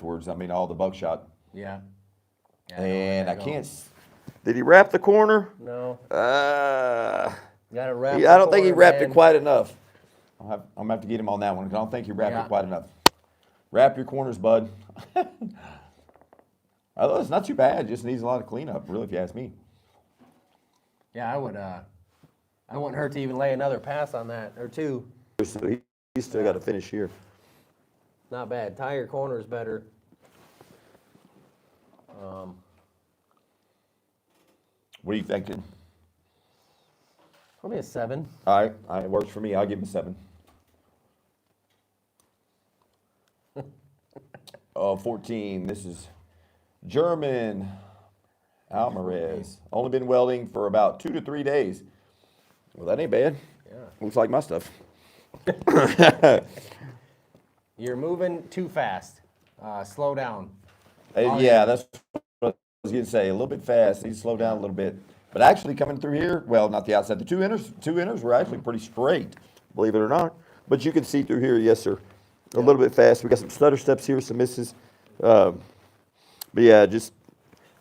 afterwards. I mean, all the buckshot. Yeah. And I can't. Did he wrap the corner? No. Gotta wrap. I don't think he wrapped it quite enough. I'm gonna have to get him on that one because I don't think he wrapped it quite enough. Wrap your corners, bud. Although it's not too bad, it just needs a lot of cleanup, really, if you ask me. Yeah, I would. I wouldn't hurt to even lay another pass on that or two. So he's still got to finish here. Not bad. Tie your corners better. What are you thinking? Probably a 7. All right, it works for me. I'll give him a 7. 14. This is German Alvarez. Only been welding for about 2 to 3 days. Well, that ain't bad. Yeah. Looks like my stuff. You're moving too fast. Slow down. Yeah, that's what I was going to say. A little bit fast. Need to slow down a little bit. But actually coming through here, well, not the outside. The two inners were actually pretty straight, believe it or not. But you can see through here, yes, sir. A little bit fast. We got some stutter steps here, some misses. But yeah,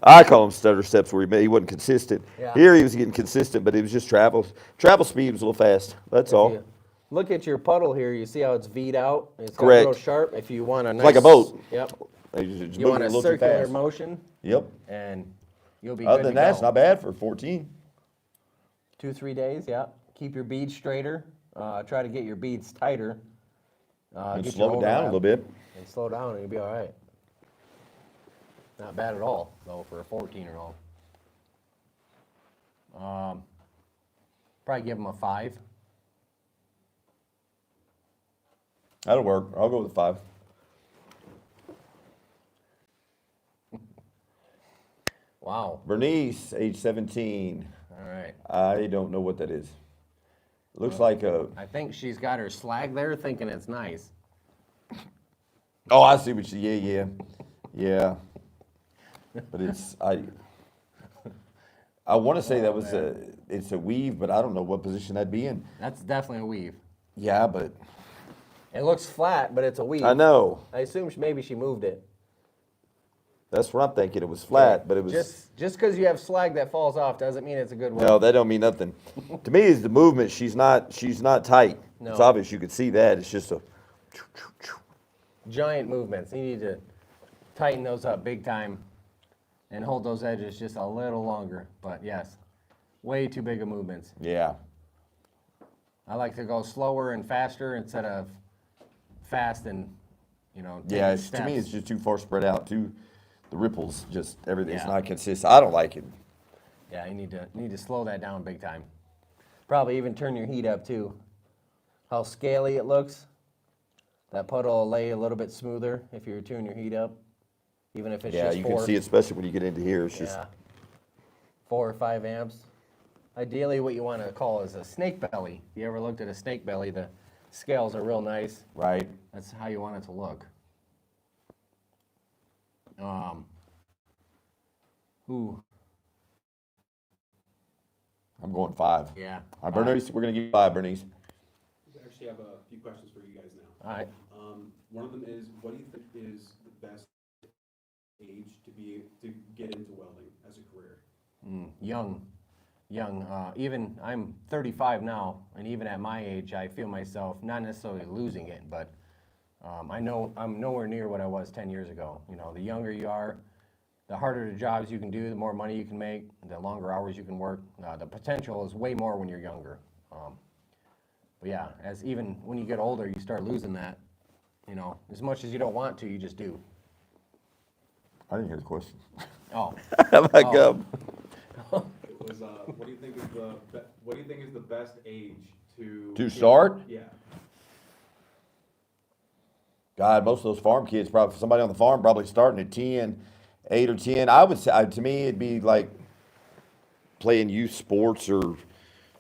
I call them stutter steps where he wasn't consistent. Yeah. Here he was getting consistent, but it was just travel. Travel speed was a little fast. That's all. Look at your puddle here. You see how it's V'd out? It's Correct. real sharp. If you want a nice... Like a boat. Yep. You want a circular motion. Yep. And you'll be Other good than to that, go. it's not bad for 14. 2-3 days, yeah. Keep your beads straighter. Try to get your beads tighter. And slow it down a little bit. And slow down and you'll be all right. Not bad at all, though, for a 14-year-old. Probably give him a 5. That'll work. I'll go with a 5. Wow. Bernice, age 17. All right. I don't know what that is. Looks like a... I think she's got her slag there thinking it's nice. Oh, I see what she... Yeah. But I want to say that was it's a weave, but I don't know what position that'd be in. That's definitely a weave. Yeah, but... It looks flat, but it's a weave. I know. I assume maybe she moved it. That's what I'm thinking. It was flat, but it was... Just because you have slag that falls off doesn't mean it's a good one. No, that don't mean nothing. To me, is the movement. She's not tight. No. It's obvious. You can see that. It's just a... Giant movements. You need to tighten those up big time and hold those edges just a little longer. But yes, way too big of movements. Yeah. I like to go slower and faster instead of fast and, Yeah, steps. to me, it's just too far spread out. The ripples, just everything's Yeah. not consistent. I don't like it. Yeah, you need to slow that down big time. Probably even turn your heat up too. How scaly it looks. That puddle will lay a little bit smoother if you tune your heat up, even if it's Yeah, just you 4. can see it, especially when you get into here. It's just 4 or 5 amps. Ideally, what you want to call is a snake belly. If you ever looked at a snake belly, the scales are real nice. right. That's how you want it to look. I'm going 5. Yeah. All right, Bernice, we're going to give you 5, Bernice. I actually have a few questions for you guys now. All right. One of them is, what do you think is the best age to get into welding as a career? Young. Even I'm 35 now, and even at my age, I feel myself not necessarily losing it, but I know I'm nowhere near what I was 10 years ago. The younger you are, the harder the jobs you can do, the more money you can make, the longer hours you can work. The potential is way more when you're younger. But yeah, even when you get older, you start losing that. As much as you don't want to, you just do. I didn't hear the question. Oh. How about go? It was, what do you think is the best age To start? Yeah. God, most of those farm kids, probably somebody on the farm, probably starting at 10, 8 or 10. I would say, to me, it'd be like playing youth sports or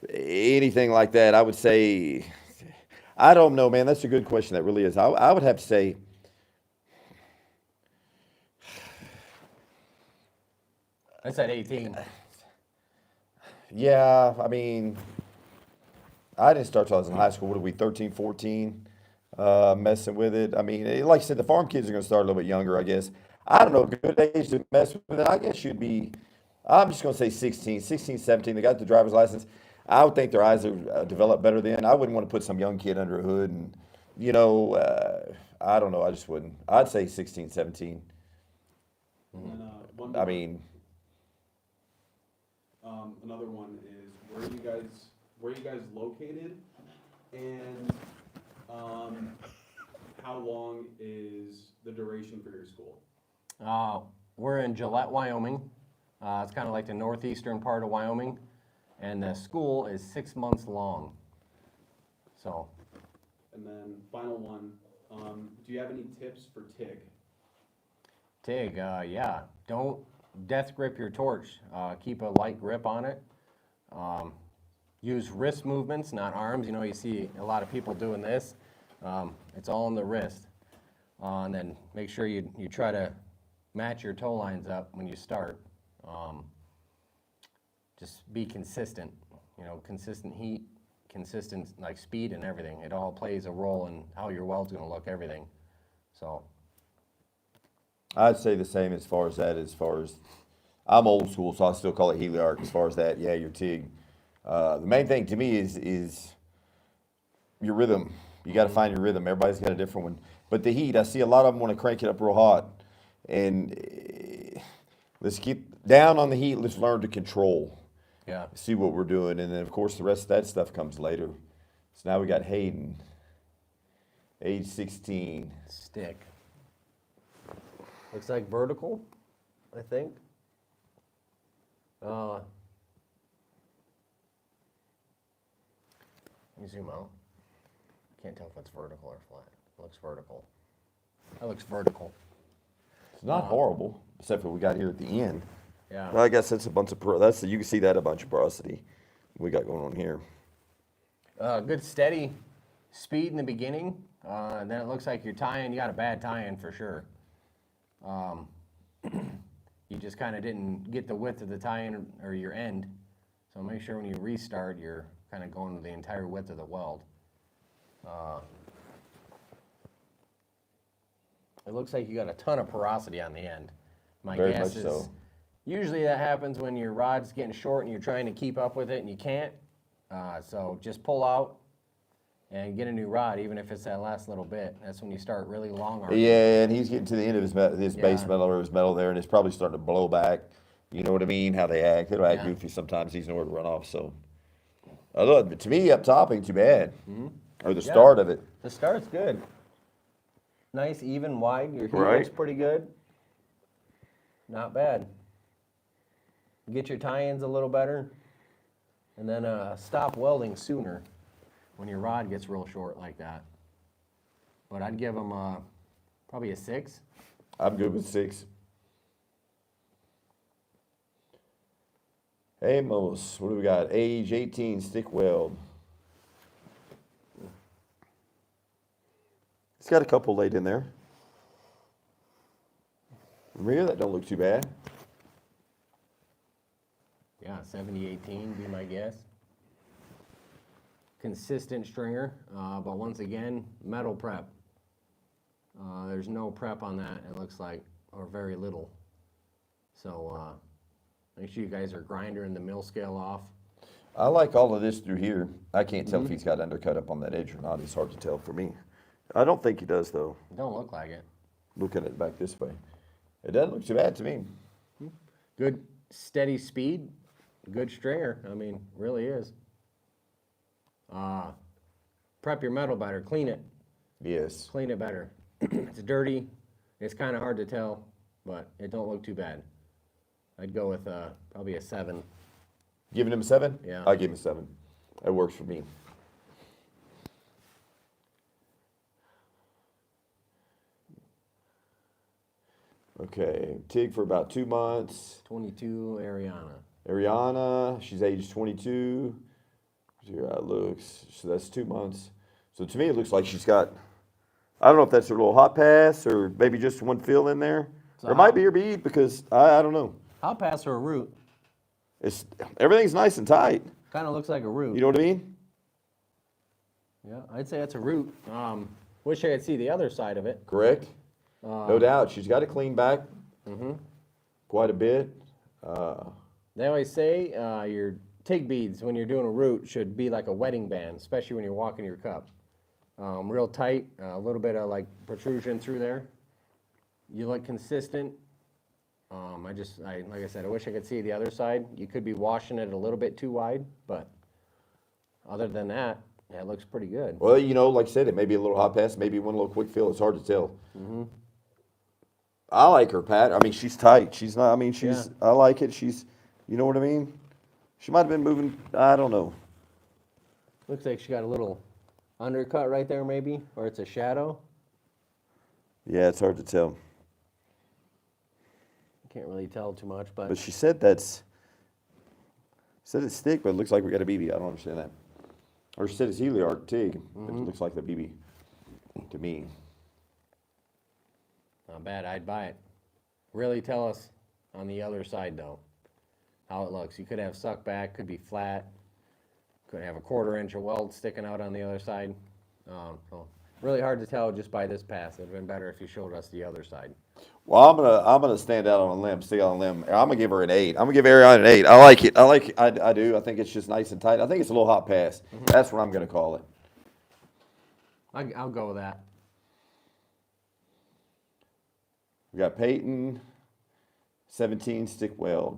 anything like that. I would say, I don't know, man. That's a good question. That really is. I would have to say, I said 18. yeah, I mean, I didn't start till I was in high school. What are we, 13, 14? messing with it. I mean, like I said, the farm kids are going to start a little bit younger, I guess. I don't know, good age to mess with it. I guess should be, I'm just going to say 16, 17. They got the driver's license. I would think their eyes are developed better then. I wouldn't want to put some young kid under a hood and, I don't know. I just wouldn't. I'd say 16, 17. And then, one I more. mean, Another one is where you guys located, and how long is the duration for your school? We're in Gillette, Wyoming. It's kind of like the northeastern part of Wyoming, and the school is 6 months long. So, And then final one, do you have any tips for TIG? TIG, yeah, don't death grip your torch. Keep a light grip on it. Use wrist movements, not arms. You know, you see a lot of people doing this. It's all in the wrist. And then make sure you try to match your toe lines up when you start. Just be consistent, consistent heat, consistent like speed and everything. It all plays a role in how your weld's gonna look, everything. So, I'd say the same as far as I'm old school, so I still call it heliarc as far as that. Yeah, your TIG. The main thing to me is your rhythm. You got to find your rhythm. Everybody's got a different one. But the heat, I see a lot of them want to crank it up real hot. And let's keep down on the heat. Let's learn to control. yeah. See what we're doing. And then, of course, the rest of that stuff comes later. So now we got Hayden, age 16. Stick. Looks like vertical, I think. Let me zoom out. Can't tell if it's vertical or flat. It looks vertical. That looks vertical. It's not horrible, except for what we got here at the end. Yeah. Well, I guess that's a bunch of you can see that a bunch of porosity we got going on here. Good steady speed in the beginning. And then it looks like you're tying. You got a bad tie-in for sure. You just kind of didn't get the width of the tie-in or your end. So make sure when you restart, you're kind of going with the entire width of the weld. It looks like you got a ton of porosity on the end. My Very guess much is so. usually that happens when your rod's getting short and you're trying to keep up with it and you can't. So just pull out and get a new rod, even if it's that last little bit. That's when you start really long arming. Yeah, and he's getting to the end of his Yeah. base metal or his metal there, and it's probably starting to blow back. You know what I mean? How they act. It'll act Yeah. goofy sometimes. He's nowhere to run off. So, look, to me, up top ain't too bad. Or the Yeah. start of it. The start's good. Nice, even, wide. Your heat looks Right. pretty good. Not bad. Get your tie-ins a little better. And then stop welding sooner when your rod gets real short like that. But I'd give them probably a 6. I'm good with 6. Amos, what do we got? Age 18, stick weld. It's got a couple laid in there. Rear, that don't look too bad. Yeah, 70-18 be my guess. Consistent stringer, but once again, metal prep. There's no prep on that, it looks like, or very little. So make sure you guys are grinding the mill scale off. I like all of this through here. I can't tell if he's got undercut up on that edge or not. It's hard to tell for me. I don't think he does, though, It don't look like it. looking at it back this way. It doesn't look too bad to me. Good steady speed, good stringer. I mean, really is. Prep your metal better, clean it Yes. better. It's dirty, it's kind of hard to tell, but it don't look too bad. I'd go with probably a 7. Giving him a 7? Yeah. I give him a 7. That works for me. Okay, TIG for about 2 months. 22 Ariana. Ariana, she's age 22. See how it looks. So that's 2 months. So to me, it looks like she's got, I don't know if that's her little hot pass or maybe just one fill in there. So Or it might be her bead because I don't know. I'll pass her a root. It's everything's nice and tight. Kind of looks like a root. You know what I mean? Yeah, I'd say that's a root. Wish I could see the other side of it. correct? No doubt. She's got it cleaned back quite a bit. They always say your TIG beads when you're doing a root should be like a wedding band, especially when you're walking your cup. Real tight, a little bit of like protrusion through there. You look consistent. Like I said, I wish I could see the other side. You could be washing it a little bit too wide, but other than that, yeah, it looks pretty good. Well, you know, like I said, it may be a little hot pass, maybe one little quick fill. It's hard to tell. I like her, Pat. I mean, she's tight. She's not. I mean, she's. Yeah. I like it. She's. You know what I mean? She might have been moving. I don't know. Looks like she got a little undercut right there, maybe, or it's a shadow. Yeah, it's hard to tell. Can't really tell too much, But she said that's. Said it's stick, but it looks like we got a BB. I don't understand that. Or she said it's Heliarc TIG. But it looks like the BB to me. Not bad. I'd buy it. Really tell us on the other side though how it looks. You could have suck back, could be flat, could have a 1/4 inch of weld sticking out on the other side. So really hard to tell just by this pass. It'd have been better if you showed us the other side. Well, I'm gonna stand out on a limb, stay on a limb. I'm gonna give her an 8. I'm gonna give Ariana an 8. I like it. I do. I think it's just nice and tight. I think it's a little hot pass. That's what I'm gonna call it. I'll go with that. We got Peyton, 17 stick weld.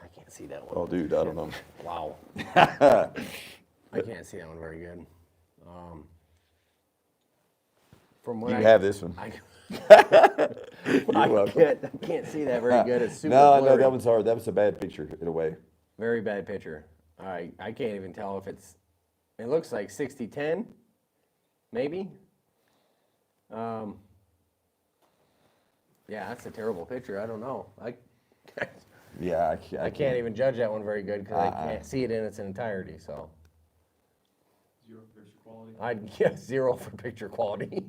I can't see that one. Oh, dude, I don't know. Wow. I can't see that one very good. From what You I can have this one. I You're welcome. can't see that very good. It's super No, blurry. that one's hard. That was a bad picture in a way. Very bad picture. I can't even tell if it's. It looks like 60-10, maybe. Yeah, that's a terrible picture. I don't know. Yeah, I can't even judge that one very good because I can't see it in its entirety. So 0 picture quality. I'd give 0 for picture quality.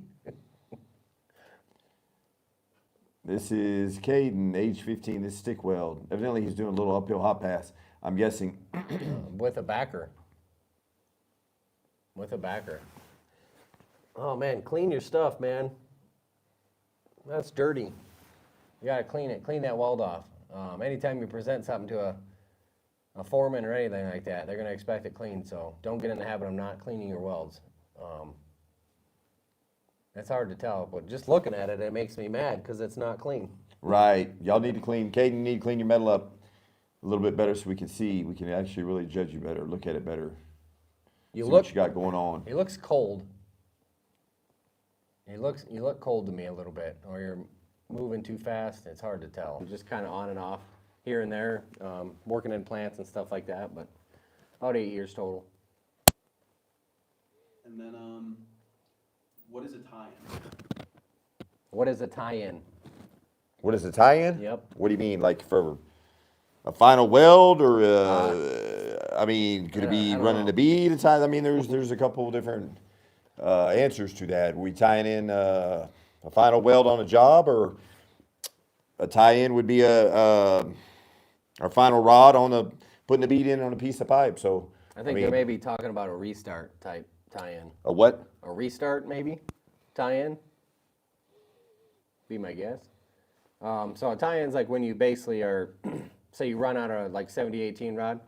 This is Caden, age 15. This is stick weld. Evidently, he's doing a little uphill hot pass. I'm guessing. With a backer. With a backer. Oh man, clean your stuff, man. That's dirty. You gotta clean it. Clean that weld off. Anytime you present something to a foreman or anything like that, they're gonna expect it clean. So don't get in the habit of not cleaning your welds. That's hard to tell, but just looking at it, it makes me mad because it's not clean. Right. Y'all need to clean. Caden, you need to clean your metal up a little bit better so we can see. We can actually really judge you better, look at it better. You See look. what you got going on. He looks cold. You look cold to me a little bit, or you're moving too fast. It's hard to tell. You're just kind of on and off here and there, working in plants and stuff like that. But about 8 years total. And then, what is a tie-in? What is a tie-in? What is the tie-in? Yep. What do you mean, like for a final weld, or I mean, could it I be don't running know. a bead inside? I mean, there's a couple of different answers to that. We tying in a final weld on a job, or a tie-in would be our final rod on putting a bead in on a piece of pipe. So I think mean, they may be talking about a restart type tie-in. a what? A restart maybe tie-in. Be my guess. So a tie-in's like when you basically are, say you run out of like 70-18 rod,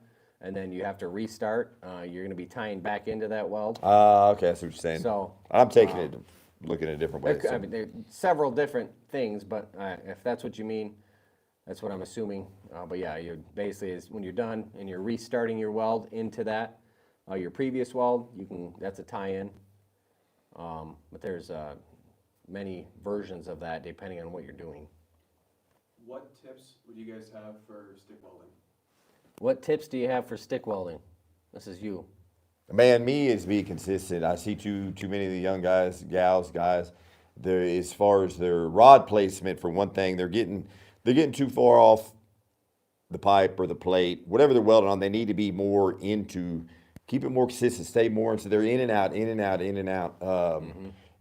and then you have to restart. You're going to be tying back into that weld. Okay, I see what you're saying. So I'm taking it, looking at it different ways. I mean, there are several different things, but if that's what you mean, that's what I'm assuming. But yeah, you basically is when you're done and you're restarting your weld into that, your previous weld, that's a tie-in. But there's many versions of that depending on what you're doing. What tips would you guys have for stick welding? What tips do you have for stick welding? This is you. Man, me is be consistent. I see too many of the young guys, gals, guys. As far as their rod placement, for one thing, they're getting too far off the pipe or the plate, whatever they're welding on. They need to be more into, keep it more consistent, stay more into. They're in and out, in and out, in and out.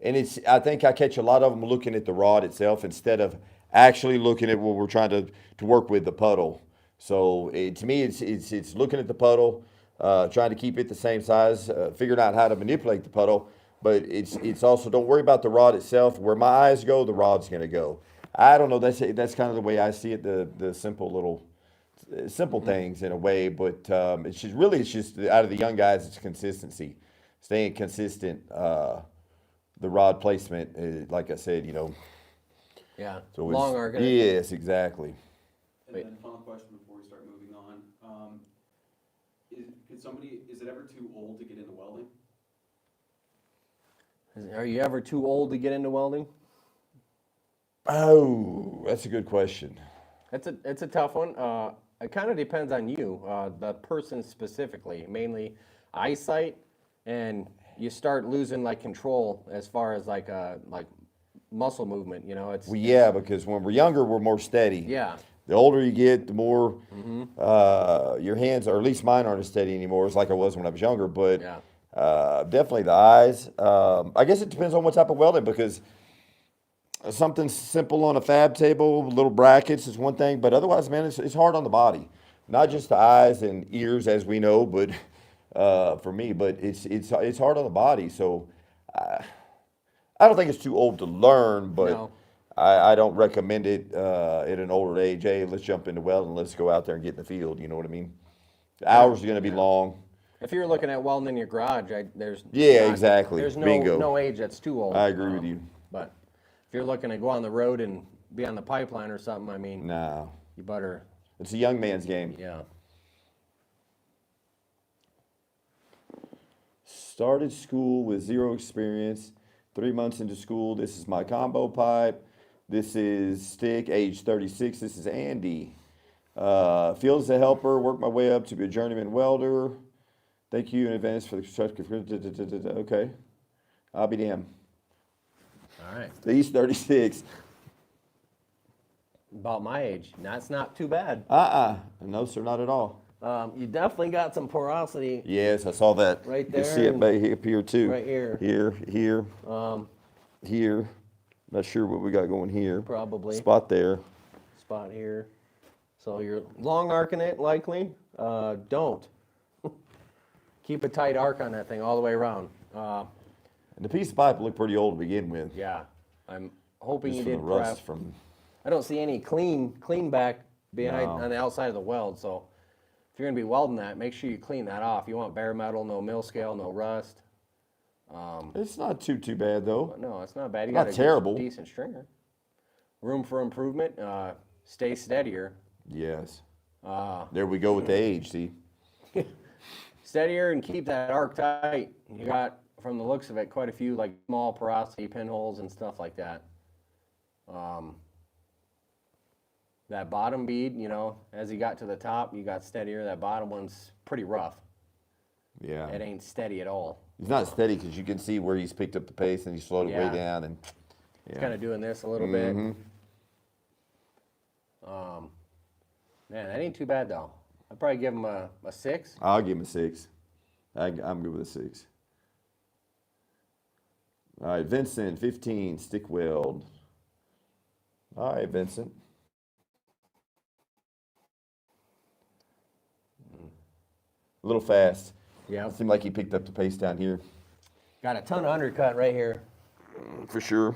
And I think I catch a lot of them looking at the rod itself instead of actually looking at what we're trying to work with, the puddle. So to me, it's looking at the puddle, trying to keep it the same size, figuring out how to manipulate the puddle. But it's also, don't worry about the rod itself. Where my eyes go, the rod's going to go. I don't know. That's kind of the way I see it. The simple things in a way, but it's just out of the young guys, it's consistency, staying consistent. The rod placement, like I said, Yeah, so long arc. yes, exactly. And then final question before we start moving on. Is it ever too old to get into welding? Are you ever too old to get into welding? Oh, that's a good question. It's a tough one. It kind of depends on you, the person specifically, mainly eyesight, and you start losing like control as far as like muscle movement. It's Well, yeah, because when we're younger, we're more steady. yeah, The older you get, the more your hands, or at least mine, aren't as steady anymore. It's like I was when I was younger, but yeah, definitely the eyes. I guess it depends on what type of welding, because something simple on a fab table, little brackets is one thing, but otherwise, man, it's hard on the body. Not just the eyes and ears, as we know, but for me, but it's hard on the body. So I don't think it's too old to learn, but No. I don't recommend it at an older age. Hey, let's jump into welding. Let's go out there and get in the field. You know what I mean? The hours are going to be long. If you're looking at welding in your garage, there's Yeah, not- exactly. There's Bingo. no age that's too old. I agree with you. But if you're looking to go on the road and be on the pipeline or something, I mean, No, you better, it's a young man's game. yeah. Started school with zero experience. 3 months into school, this is my combo pipe. This is stick, age 36. This is Andy. Field as a helper, worked my way up to be a journeyman welder. Thank you in advance for the construction. Okay, I'll be damned. All right. He's 36. About my age. That's not too bad. No, sir, not at all. You definitely got some porosity. Yes, I saw that. Right You can there see it and back up here too. right here. Here. Um, Here. Not sure what we got going here. Probably. Spot there. spot here. So you're long arcing it likely. Don't. Keep a tight arc on that thing all the way around. And the piece of pipe looked pretty old to begin with. Yeah, I'm hoping Just you from did the rust prep. from. I don't see any clean back behind No. on the outside of the weld. So if you're gonna be welding that, make sure you clean that off. You want bare metal, no mill scale, no rust. It's not too bad though. But no, it's not bad. You Not got a terrible. decent stringer. Room for improvement. Stay steadier. Yes. Uh, There we go with the age. See. steadier and keep that arc tight. You got, from the looks of it, quite a few like small porosity pinholes and stuff like that. That bottom bead, as you got to the top, you got steadier. That bottom one's pretty rough. Yeah. It ain't steady at all. He's not steady because you can see where he's picked up the pace and he slowed it Yeah. way down and. It's kind of doing this a little bit. Man, that ain't too bad though. I'd probably give him a 6. I'll give him a 6. I'm good with a 6. All right, Vincent, 15, stick weld. All right, Vincent. A little fast. Yeah. Seemed like he picked up the pace down here. Got a ton of undercut right here. For sure.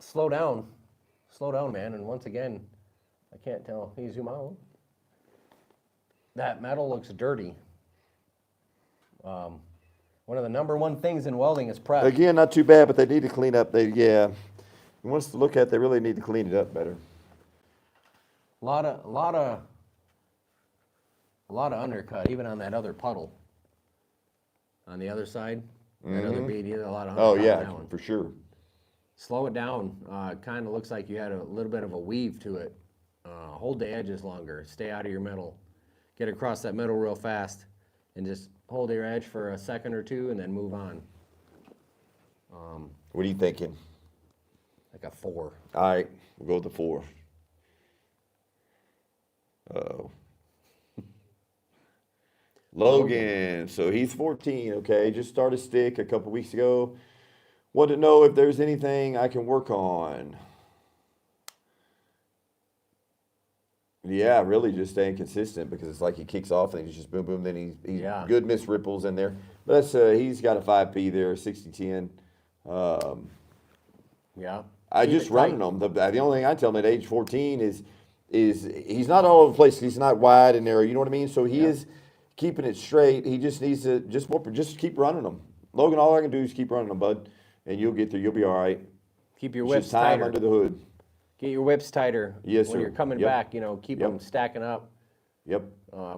Slow down, man. And once again, I can't tell. Can you zoom out? That metal looks dirty. One of the number one things in welding is prep. Again, not too bad, but they need to clean up. He wants to look at, they really need to clean it up better. A lot of undercut, even on that other puddle. On the other side, that other bead, a lot of undercut Oh, on yeah, that one. for sure. Slow it down. Kind of looks like you had a little bit of a weave to it. Hold the edges longer. Stay out of your middle. Get across that middle real fast, and just hold your edge for a second or two, and then move on. What are you thinking? Like a 4. All right, we'll go with the 4. Uh-oh. Logan, so he's 14, okay, just started stick a couple weeks ago. Want to know if there's anything I can work on. Yeah, really just staying consistent because it's like he kicks off and he's just boom, boom, then he's Yeah. good miss ripples in there. But that's, he's got a 5P there, 60-10. Yeah. I Keep just it running tight. him. The only thing I tell him at age 14 is he's not all over the place. He's not wide and narrow. You know what I mean? So he Yep. is keeping it straight. He just needs to just keep running them. Logan, all I can do is keep running them, bud, and you'll get there. You'll be all right. Keep your It's whips just time tighter. under the hood. Get your whips tighter. Yes, When sir. you're coming Yep. back, keep Yep. them stacking up. Yep.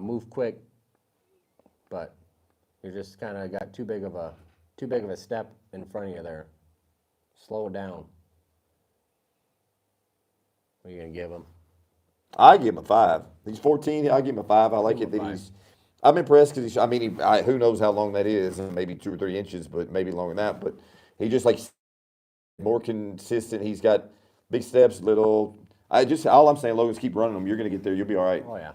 Move quick. But you're just kind of got too big of a step in front of you there. Slow it down. What are you gonna give him? I give him a 5. He's 14. I give him a 5. I like Give it him a that 5. he's. I'm impressed because who knows how long that is? Maybe 2 or 3 inches, but maybe longer than that. But he just like more consistent. He's got big steps, little. All I'm saying, Logan, is keep running them. You're gonna get there. You'll be all right. Oh yeah.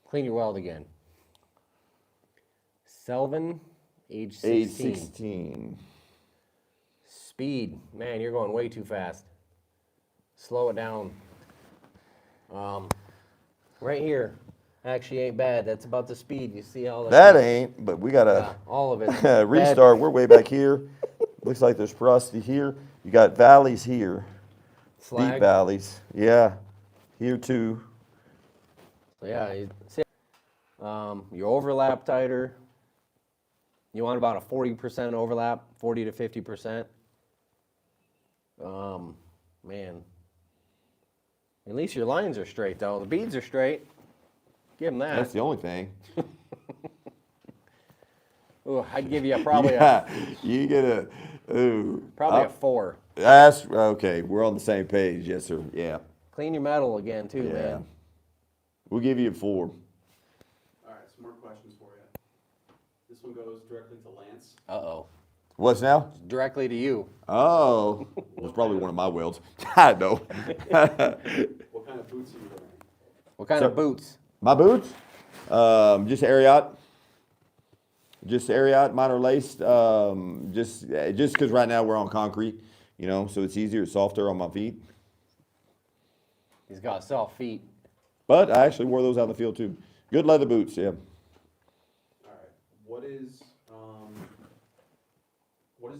Clean your weld again. Selvin, age 16. Age 16. Speed, man, you're going way too fast. Slow it down. Right here, actually ain't bad. That's about the speed. You see all That ain't. But we Yeah, gotta all of it. restart. We're way back here. Looks like there's porosity here. You got valleys here. Slag. Deep valleys. Yeah. Here too. So yeah, see, your overlap tighter. You want about a 40% overlap, 40 to 50%. Man, at least your lines are straight though. The beads are straight. Give them That's that. the only thing. Ooh, I'd give you probably Yeah. You get a. Ooh. a 4. That's okay. We're on the same page. Yes, sir. Yeah. Clean your metal again too, Yeah. man. We'll give you a 4. All right, some more questions for you. This one goes directly to Lance. Uh-oh. What's now? Directly to you. Oh, it was probably one of my welds. I know. What kind of boots are you wearing? What kind of boots? My boots, just Ariat. Just Ariat, minor laced. Just because right now we're on concrete, so it's easier, it's softer on my feet. He's got soft feet. But I actually wore those out in the field too. Good leather boots, yeah. All right, what is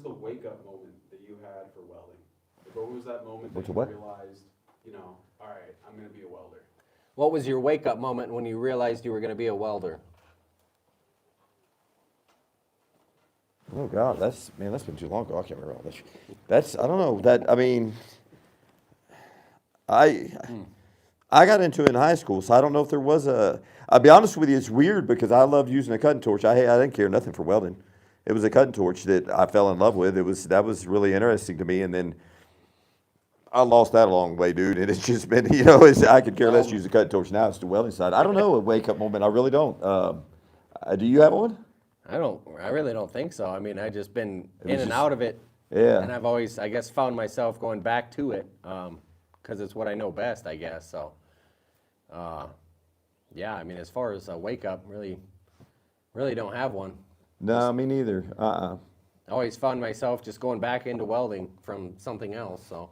the wake-up moment that you had for welding? Like, what was that moment What's that a you what? realized, all right, I'm gonna be a welder? What was your wake-up moment when you realized you were going to be a welder? Oh God, that's been too long ago. I can't remember all this. I don't know I got into it in high school, so I don't know if there was a. I'll be honest with you, it's weird because I loved using a cutting torch. I didn't care nothing for welding. It was a cutting torch that I fell in love with. That was really interesting to me, and then I lost that along the way, dude. And it's just been, I could care less use a cutting torch now. It's the welding side. I don't know a wake up moment. I really don't. Do you have one? I really don't think so. I mean, I just been was in and just- out of it. Yeah. And I've always, I guess, found myself going back to it because it's what I know best, I guess. So, yeah, I mean, as far as a wake up, really don't have one. No, me neither. I always found myself just going back into welding from something else. So,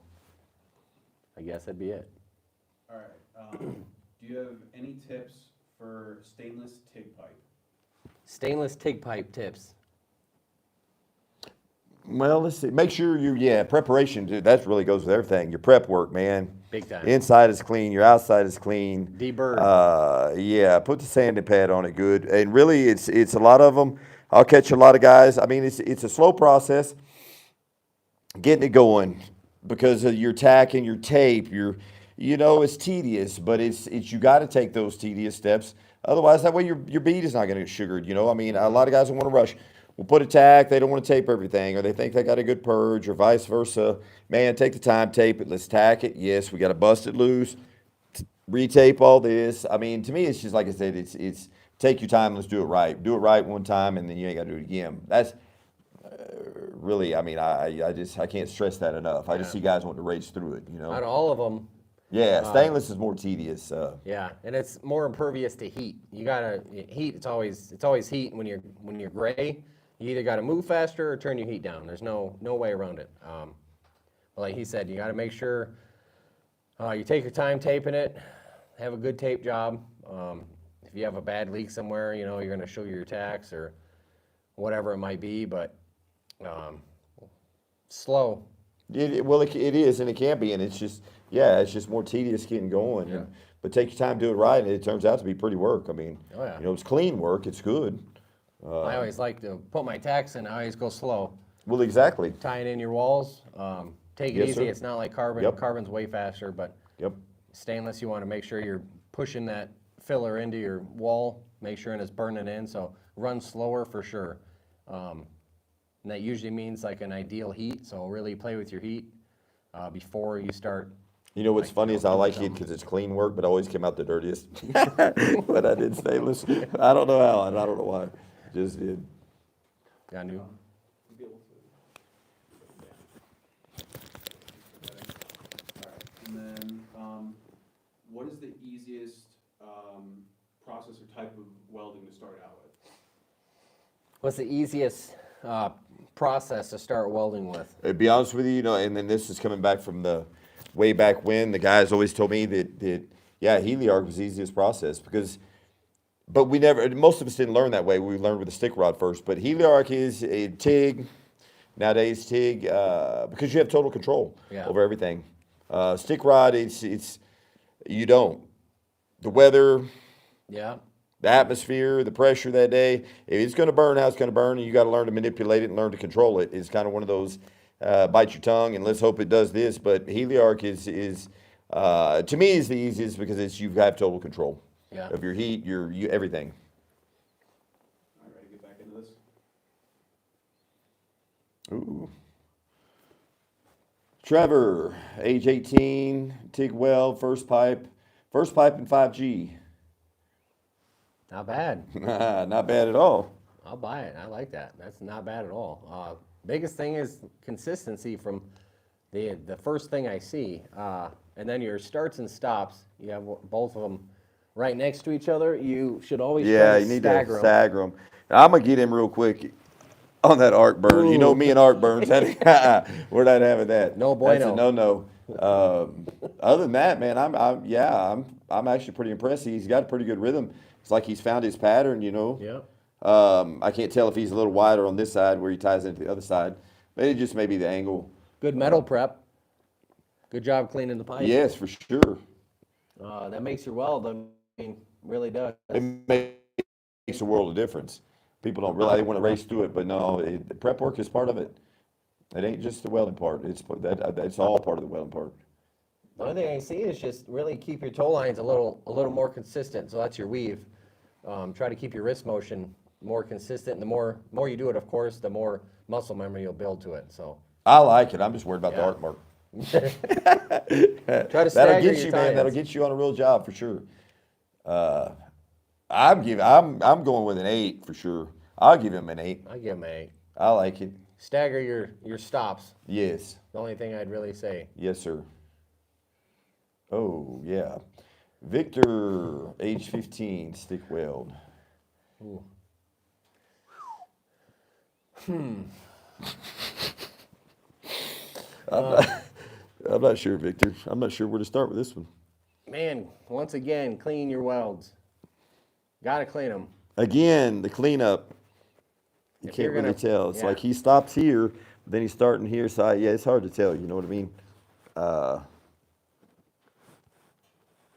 I guess that'd be it. All right, do you have any tips for stainless TIG pipe? Stainless TIG pipe tips. Well, let's see. Make sure preparation, dude. That really goes with everything. Your prep work, man. Big time. Inside is clean. Your outside is clean. Deburr. Yeah. Put the sanding pad on it good. And really, it's a lot of them. I'll catch a lot of guys. I mean, it's a slow process getting it going because of your tack and your tape. It's tedious, but it's you got to take those tedious steps. Otherwise, that way your bead is not going to get sugared. I mean, a lot of guys don't want to rush. We'll put a tack, they don't want to tape everything, or they think they got a good purge, or vice versa. Man, take the time, tape it, let's tack it. Yes, we got to bust it loose, retape all this. I mean, to me, it's just like I said, it's take your time, let's do it right. Do it right one time, and then you ain't got to do it again. That's really, I mean, I can't stress that enough. I just see guys wanting to race through it, Out of all of them, Yeah, stainless is more tedious. yeah, and it's more impervious to heat. You gotta heat. It's always heat when you're gray. You either gotta move faster or turn your heat down. There's no way around it. But like he said, you gotta make sure You take your time taping it, have a good tape job. If you have a bad leak somewhere, you know, you're gonna show your tacks or whatever it might be, but, slow. Well, it is, and it can be, and it's just, yeah, it's just more tedious getting going. Yeah. But take your time, do it right, and it turns out to be pretty work. I mean, Oh, yeah. it's clean work, it's good. I always like to put my tacks in, I always go slow. Well, exactly. Tie it in your walls, take it Yes, easy, sir. it's not like carbon. Yep. Carbon's way faster, but Yep. stainless, you wanna make sure you're pushing that filler into your wall, make sure it's burning in, so run slower for sure. And that usually means like an ideal heat, so really play with your heat, before you start. You know what's Like, funny is I doing like it something. because it's clean work, but I always came out the dirtiest. But I did stainless. I don't know how, and I don't know why. Just did. Got new. You'll be able to. All right, and then, what is the easiest, process or type of welding to start out with? What's the easiest process to start welding with? To be honest with you, and then this is coming back from the way back when the guys always told me that yeah, heliarc was the easiest process but we never, most of us didn't learn that way. We learned with a stick rod first, but heliarc is a TIG, nowadays TIG, because you have total control Yeah. over everything. Stick rod, you don't. The weather, Yeah. the atmosphere, the pressure that day. If it's going to burn, how it's going to burn, and you got to learn to manipulate it and learn to control it. It's kind of one of those bite your tongue and let's hope it does this. But heliarc is to me is the easiest because you have total control Yeah. of your heat, everything. All right, ready to get back into this? Ooh. Trevor, age 18, TIG weld, first pipe in 5G. Not bad. Not bad at all. I'll buy it. I like that. That's not bad at all. Biggest thing is consistency from the first thing I see, and then your starts and stops. You have both of them right next to each other. You should always try Yeah, to you need stagger to 'em. stagger them. I'm gonna get him real quick on that arc burn. You know Ooh. me and arc burns. We're not having that. No That's a bueno. no. Other than that, man, I'm actually pretty impressed. He's got a pretty good rhythm. It's like he's found his pattern. Yeah. I can't tell if he's a little wider on this side where he ties into the other side. Maybe it just maybe the angle. Good metal prep. Good job cleaning the pipe. Yes, for sure. That makes your weld. I mean, really does. It makes a world of difference. People don't realize they want to race through it, but no, the prep work is part of it. It ain't just the welding part. It's all part of the welding part. The only thing I see is just really keep your toe lines a little more consistent. So that's your weave. Try to keep your wrist motion more consistent. And the more you do it, of course, the more muscle memory you'll build to it. So I like it. I'm just worried about the Yeah. arc mark. try to That'll stagger get your you, man. That'll tie-ins. get you on a real job for sure. I'm going with an 8 for sure. I'll give him an 8. I give him a I like it. stagger your stops. Yes. The only thing I'd really say. Yes, sir. Oh, yeah. Victor, age 15, stick weld. Ooh. I'm not sure, Victor. I'm not sure where to start with this one. Man, once again, clean your welds. Gotta clean them. Again, the cleanup. You If can't you're really gonna- tell. It's yeah. like he stops here, but then he's starting here. So, yeah, it's hard to tell. You know what I mean?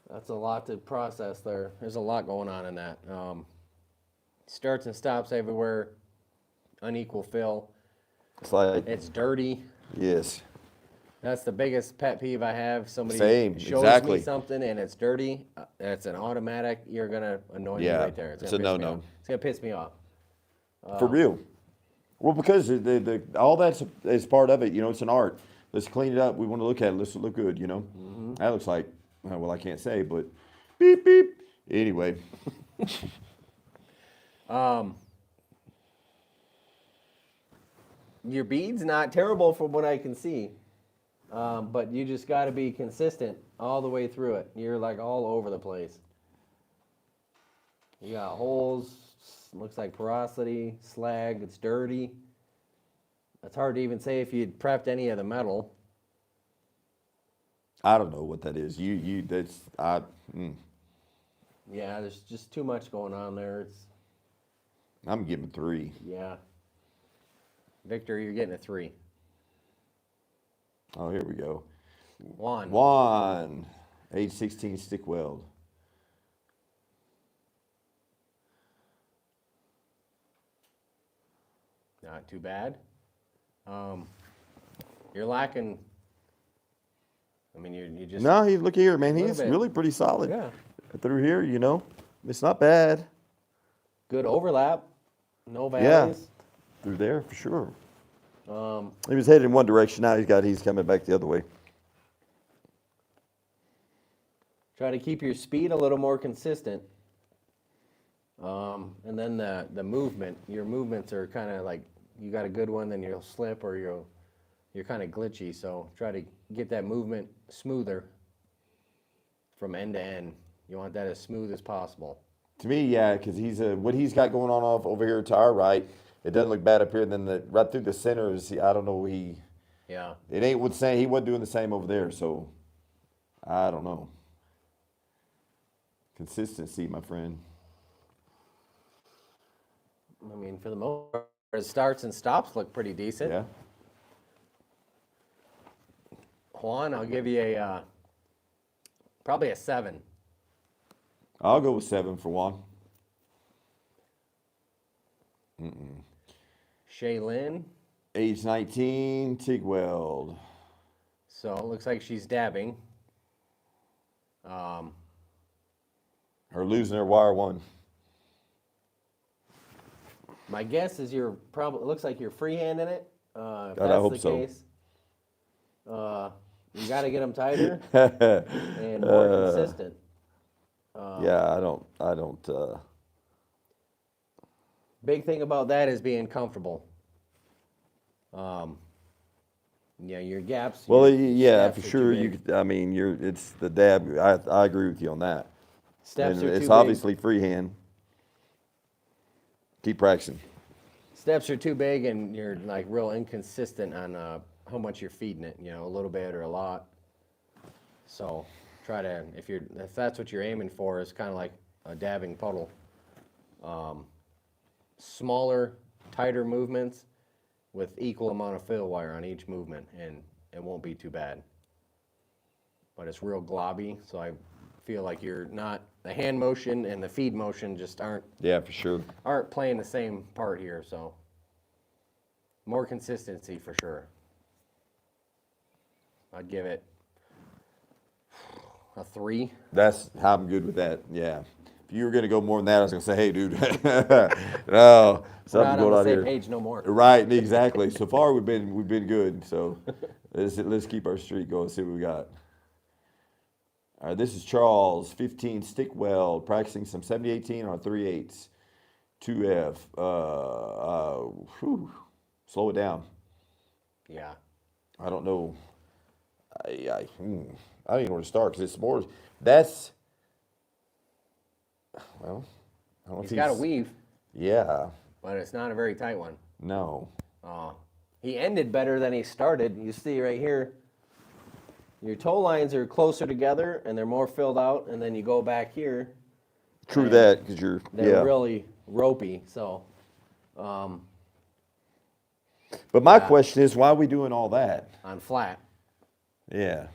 That's a lot to process there. There's a lot going on in that. Starts and stops everywhere. Unequal fill. It's like, It's dirty. yes. That's the biggest pet peeve I have. Somebody Same, shows exactly. me something and it's dirty. That's an automatic. You're gonna annoy me Yeah, right there. it's gonna a piss me no-no. off. It's gonna piss me off. For real. Well, because all that's is part of it. It's an art. Let's clean it up. We want to look at it. Let's look good. That looks like, well, I can't say, but beep, beep. Anyway. Your bead's not terrible from what I can see, but you just got to be consistent all the way through it. You're like all over the place. You got holes, looks like porosity, slag, it's dirty. It's hard to even say if you'd prepped any of the metal. I don't know what that is. Yeah, there's just too much going on there. It's, I'm giving 3. yeah. Victor, you're getting a 3. Oh, here we go. 1. 1, age 16, stick weld. Not too bad. You're lacking. I mean, you just. No, look here, man. Little He's bit. really pretty solid. Yeah. Through here, it's not bad. Good overlap. No Yeah. valleys. Through there, for sure. Um, He was headed in one direction. Now he's coming back the other way. Try to keep your speed a little more consistent. And then the movement. Your movements are kind of like, you got a good one, then you'll slip or you're kind of glitchy. So try to get that movement smoother from end to end. You want that as smooth as possible. To me, yeah, because what he's got going on off over here to our right, it doesn't look bad up here. And then right through the center is, I don't know, Yeah. it ain't what saying he wasn't doing the same over there. So I don't know. Consistency, my friend. I mean, for the most part, his starts and stops look pretty decent. Yeah. Juan, I'll give you probably a 7. I'll go with 7 for Juan. Shaylin. Age 19, TIG weld. So it looks like she's dabbing. Or losing her wire 1. My guess is you're probably, it looks like you're freehanding it. If God, I that's hope the so. case, you got to get them tighter and more consistent. Yeah, I don't. Big thing about that is being comfortable. Yeah, your gaps. Well, your yeah, steps for are sure. too big. I mean, it's the dab. I agree with you on that. Steps And are it's too obviously freehand. Keep practicing. big. Steps are too big, and you're like real inconsistent on how much you're feeding it. You know, a little bit or a lot. So try to, if that's what you're aiming for, is kind of like a dabbing puddle. Smaller, tighter movements with equal amount of fill wire on each movement, and it won't be too bad. But it's real globby, so I feel like you're not, the hand motion and the feed motion just aren't Yeah, for sure. playing the same part here, so more consistency for sure. I'd give it a 3. I'm good with that. Yeah. If you were gonna go more than that, I was gonna say, hey, dude, no, We're something's not on going the on same here. page no more. Right, exactly. So far, we've been good. So let's keep our streak going. See what we got. All right, this is Charles, 15 stick weld, practicing some 70-18 on 3/8, 2F. Slow it down. Yeah. I don't know. I don't even know where to start because it's more. That's well. I don't know if He's got a weave, Yeah. but it's not a very tight one. No. He ended better than he started. You see right here, your toe lines are closer together and they're more filled out, and then you go back here, True And that because you're. they're Yeah. really ropey. So, But my Yeah. question is, why are we doing all that? on flat, Yeah.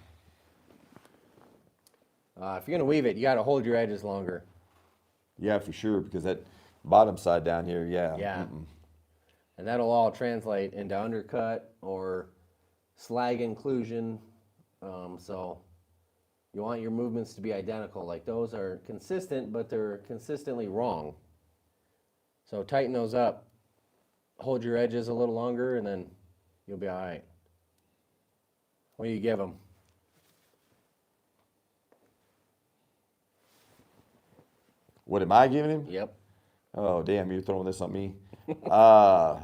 if you're gonna weave it, you got to hold your edges longer. Yeah, for sure. Because that bottom side down here, yeah. Yeah. And that'll all translate into undercut or slag inclusion. So you want your movements to be identical. Like those are consistent, but they're consistently wrong. So tighten those up. Hold your edges a little longer, and then you'll be all right. What do you give them? What am I giving him? Yep. Oh, damn, you're throwing this on me. To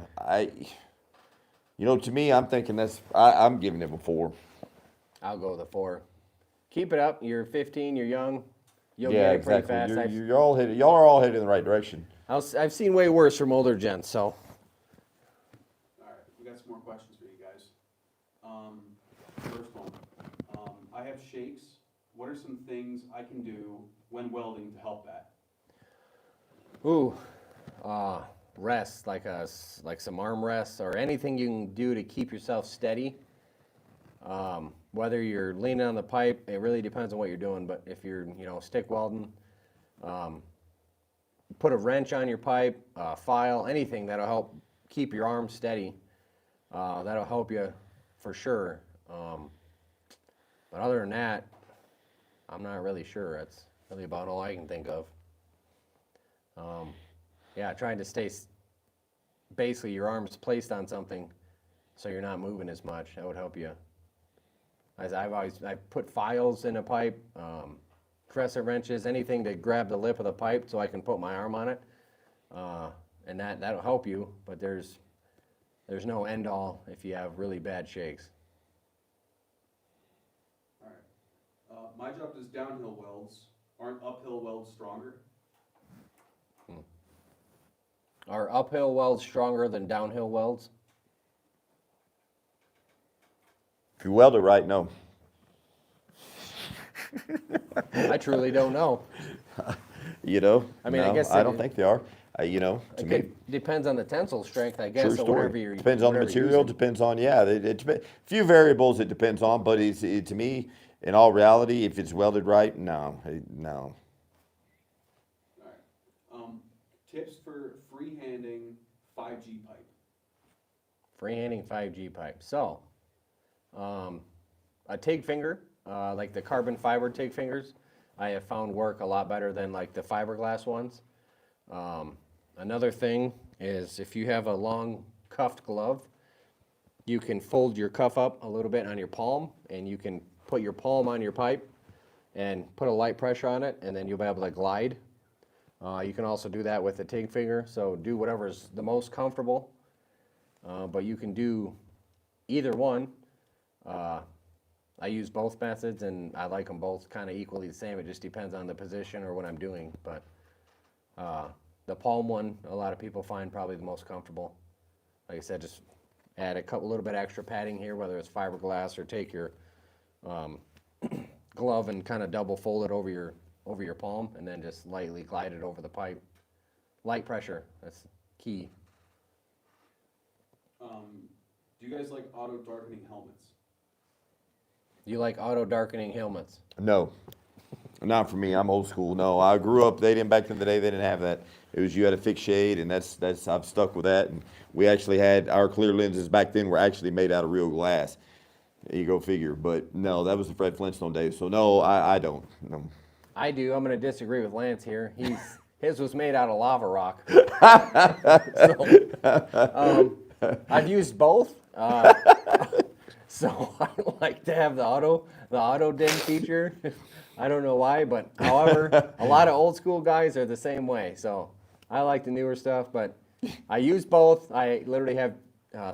me, I'm thinking I'm giving him a 4. I'll go with a 4. Keep it up. You're 15. You're young. You'll Yeah, get it pretty exactly. fast. You're all headed. Y'all are all headed in the right direction. I've seen way worse from older gents. So All right, we got some more questions for you guys. First one, I have shakes. What are some things I can do when welding to help that? Ooh, rest, like some arm rests or anything you can do to keep yourself steady. Whether you're leaning on the pipe, it really depends on what you're doing, but if you're, stick welding, put a wrench on your pipe, file, anything that'll help keep your arm steady. That'll help you for sure. But other than that, I'm not really sure. That's really about all I can think of. Yeah, trying to stay, basically your arm's placed on something so you're not moving as much. That would help you. As I've put files in a pipe, crescent wrenches, anything to grab the lip of the pipe so I can put my arm on it. And that'll help you, but there's no end all if you have really bad shakes. All right. My job does downhill welds. Aren't uphill welds stronger? Are uphill welds stronger than downhill welds? If you weld it right, no. I truly don't know. I mean, I no, guess I it- don't think they are. To me, Depends on the tensile strength, I guess, true or whatever story. you're Depends on the whatever you're material. using. Depends on a few variables. It depends on, but to me, in all reality, if it's welded right, no. All right. Tips for freehanding 5G pipe. Freehanding 5G pipe. So, a TIG finger, like the carbon fiber TIG fingers, I have found work a lot better than like the fiberglass ones. Another thing is if you have a long cuffed glove, you can fold your cuff up a little bit on your palm, and you can put your palm on your pipe and put a light pressure on it, and then you'll be able to glide. You can also do that with a TIG finger, so do whatever's the most comfortable. But you can do either one. I use both methods, and I like them both kind of equally the same. It just depends on the position or what I'm doing. But the palm one, a lot of people find probably the most comfortable. Like I said, just add a little bit extra padding here, whether it's fiberglass, or take your glove and kind of double fold it over your palm, and then just lightly glide it over the pipe. Light pressure, that's key. Do you guys like auto darkening helmets? You like auto darkening helmets? No, not for me. I'm old school. No, I grew up. They didn't back in the day. They didn't have that. It was you had a fixed shade, and that's I've stuck with that. And we actually had our clear lenses back then were actually made out of real glass. You go figure. But no, that was the Fred Flintstone days. So no, I don't. No. I do. I'm going to disagree with Lance here. His was made out of lava rock. So, I've used both. So I like to have the auto dim feature. I don't know why, but however, a lot of old school guys are the same way. So I like the newer stuff, but I use both. I literally have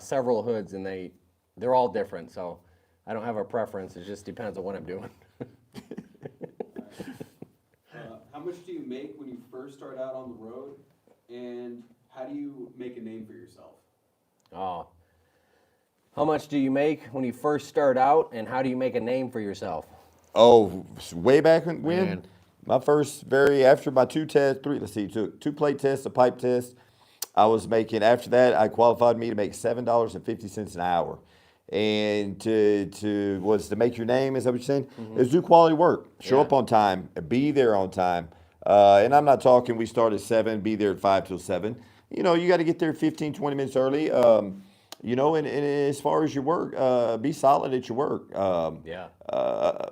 several hoods, and they're all different. So I don't have a preference. It just depends on what I'm doing. How much do you make when you first start out on the road, and how do you make a name for yourself? Oh. How much do you make when you first start out, and how do you make a name for yourself? Oh, way back when? Man. My first, after my two plate tests, a pipe test, I was making, after that, I qualified me to make $7.50 an hour. And to make your name, is that what you're saying? Is do quality work. Show Yeah. up on time, be there on time. And I'm not talking, we start at 7, be there at 5 till 7. You got to get there 15, 20 minutes early. And as far as your work, be solid at your work. Yeah.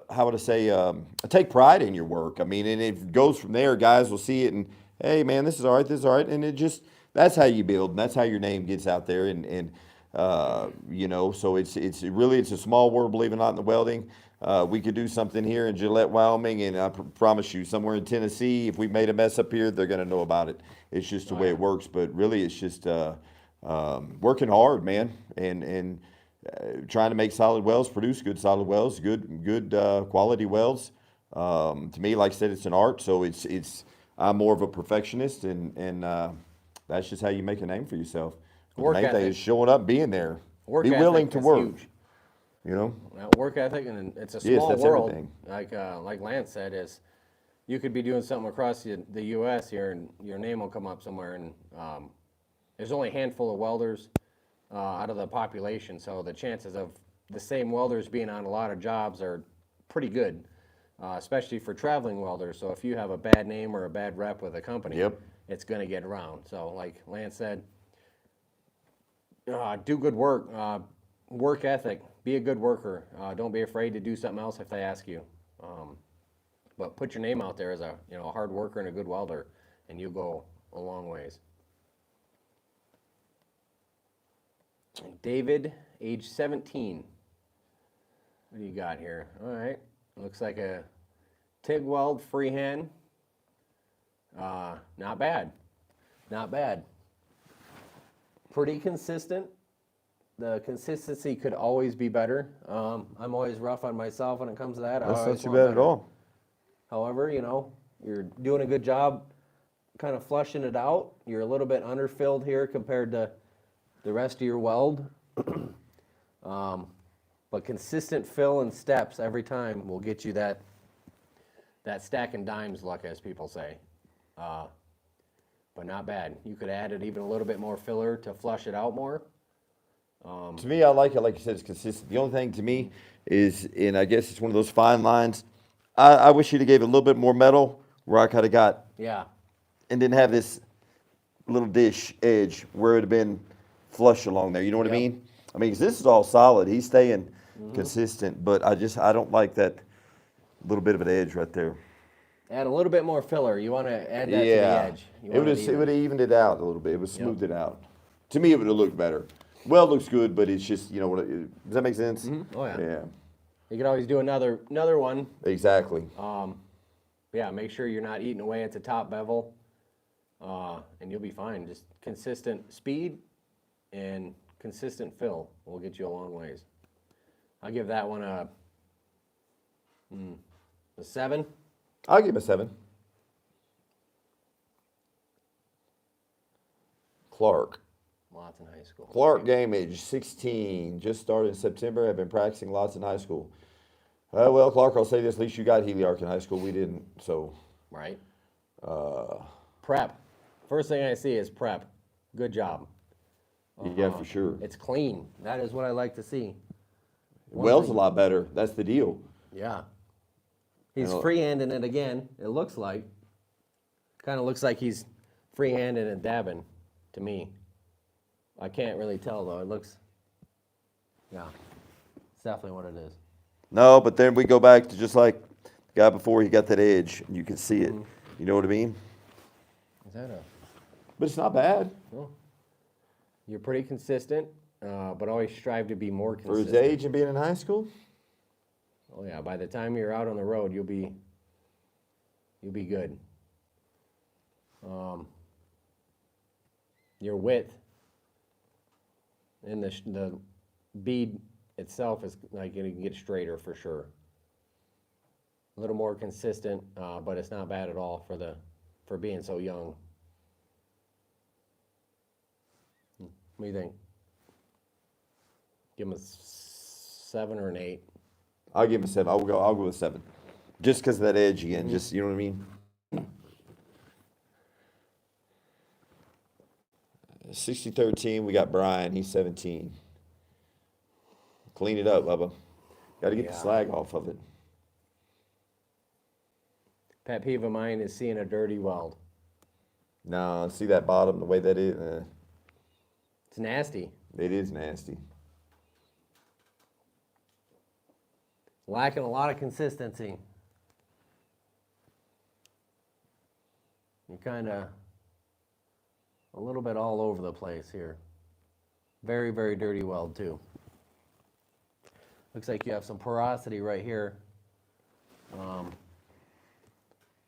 How would I say? Take pride in your work. I mean, and it goes from there. Guys will see it and, hey, man, this is all right. This is all right. And that's how you build. And that's how your name gets out there. So it's really a small world, believe it or not, in the welding. We could do something here in Gillette, Wyoming, and I promise you, somewhere in Tennessee, if we made a mess up here, they're going to know about it. It's just the way it works. But really, it's just working hard, man, and trying to make solid welds, produce good solid welds, good quality welds. To me, like I said, it's an art. So I'm more of a perfectionist, and that's just how you make a name for yourself. Work the main thing ethic. is showing up, being there, Work be willing ethic to is work. huge. you know? Work ethic, and it's a Yes, small that's world. everything. Like Lance said, is you could be doing something across the U.S. here, and your name will come up somewhere. And there's only a handful of welders out of the population, so the chances of the same welders being on a lot of jobs are pretty good, especially for traveling welders. So if you have a bad name or a bad rep with a company, Yep. it's going to get around. So like Lance said, do good work, work ethic, be a good worker. Don't be afraid to do something else if they ask you. But put your name out there as a a hard worker and a good welder, and you'll go a long ways. David, age 17. What do you got here? All right, looks like a TIG weld freehand. Not bad, not bad. Pretty consistent. The consistency could always be better. I'm always rough on myself when it comes to that. I That's not always too want bad at better. all. However, you're doing a good job kind of flushing it out. You're a little bit underfilled here compared to the rest of your weld. But consistent fill and steps every time will get you that stack and dimes luck, as people say. But not bad. You could add it even a little bit more filler to flush it out more. To me, I like it. Like you said, it's consistent. The only thing to me is, and I guess it's one of those fine lines. I wish you'd have gave it a little bit more metal where I kind of got, Yeah. and didn't have this little dish edge where it'd have been flush along there. You know what I Yep. mean? I mean, 'cause this is all solid. He's staying consistent, but I don't like that little bit of an edge right there. Add a little bit more filler. You want to add that to the Yeah, edge. You it want would even. have evened it out a little bit. It would smoothed it out. To me, it would have looked better. Well, it looks good, but it's just does that make sense? Oh, yeah. Yeah, You could always do another one. exactly. Yeah, make sure you're not eating away at the top bevel, and you'll be fine. Just consistent speed and consistent fill will get you a long ways. I'll give that one a 7. I'll give him a 7. Clark. Lots in high school. Clark, game age 16, just started in September. Have been practicing lots in high school. Well, Clark, I'll say this: at least you got Heliark in high school. We didn't, so. Right. Prep. First thing I see is prep. Good job. Yeah, for sure. It's clean. That is what I like to see. Weld's a lot better. That's the deal. Yeah. He's know- freehanding it again. It looks like. Kind of looks like he's freehanding and dabbing to me. I can't really tell though. It looks. Yeah. It's definitely what it is. No, but then we go back to just like the guy before. He got that edge, and you can see it. You know what I mean? Is that a. But it's not bad Well, you're pretty consistent, but always strive to be more for his consistent. age and being in high school. Oh yeah, by the time you're out on the road, you'll be good. Your width and the bead itself is like you can get straighter for sure. A little more consistent, but it's not bad at all for being so young. What do you think? Give him a 7 or an 8. I'll give him a 7. I'll go with 7, just because of that edge again. Just you know what I mean. 60-13, we got Brian. He's 17. Clean it up, Bubba. Got to get the Yeah. slag off of it. Pet peeve of mine is seeing a dirty weld. No, see that bottom, the way that is. It's nasty. It is nasty. Lacking a lot of consistency. You're kind of a little bit all over the place here. Very, very dirty weld too. Looks like you have some porosity right here.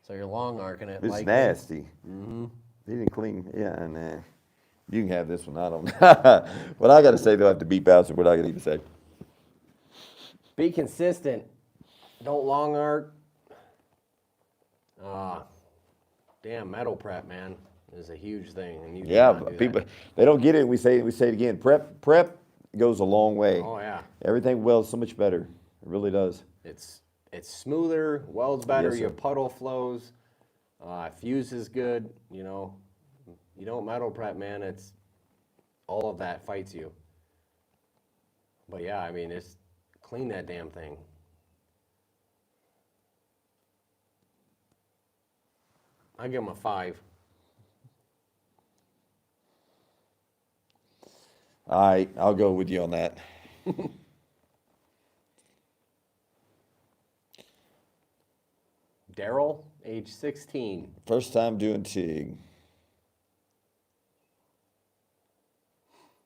So you're long arcing it. It's like nasty. He didn't clean. Yeah, nah. You can have this one. I don't. What I got to say, though, I have to beep out. So what I can even say. Be consistent. Don't long arc. Damn, metal prep, man, is a huge thing. And you do Yeah, not but do people that. they don't get it. We say it again. Prep. goes a long way. Oh, yeah. Everything welds so much better. It really does. It's smoother, welds better, Yes, your sir. puddle flows, fuse is good, you know. You don't metal prep, man, it's, all of that fights you. But yeah, I mean, it's, clean that damn thing. I give them a 5. All right, I'll go with you on that. Daryl, age 16. First time doing TIG.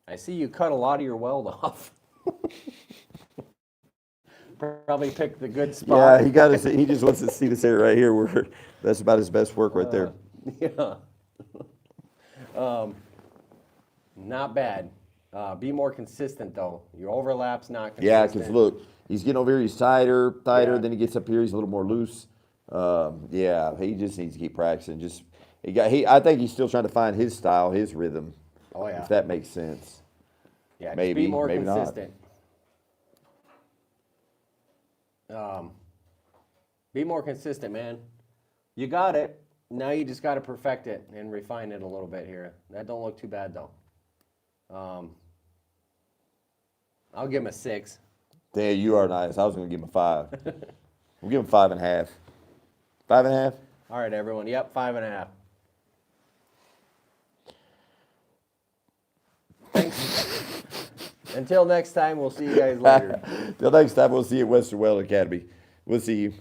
I see you cut a lot of your weld off. Probably picked the good spot. Yeah, he just wants to see this area right here where that's about his best work right there. Yeah. Not bad. Be more consistent though. Your overlap's not consistent. Yeah, because look, he's getting over here, he's tighter, Yeah. then he gets up here, he's a little more loose. Yeah, he just needs to keep practicing. I think he's still trying to find his style, his rhythm. Oh yeah. If that makes sense. Yeah, just maybe, be more maybe not. consistent. Be more consistent, man. You got it. Now you just got to perfect it and refine it a little bit here. That don't look too bad though. I'll give him a 6. Damn, you are nice. I was going to give him a 5. We'll give him 5.5. 5.5? All right, everyone. Yep, 5.5. Thanks. Until next time, we'll see you guys later. Till next time, we'll see you at Western Welding Academy. We'll see you.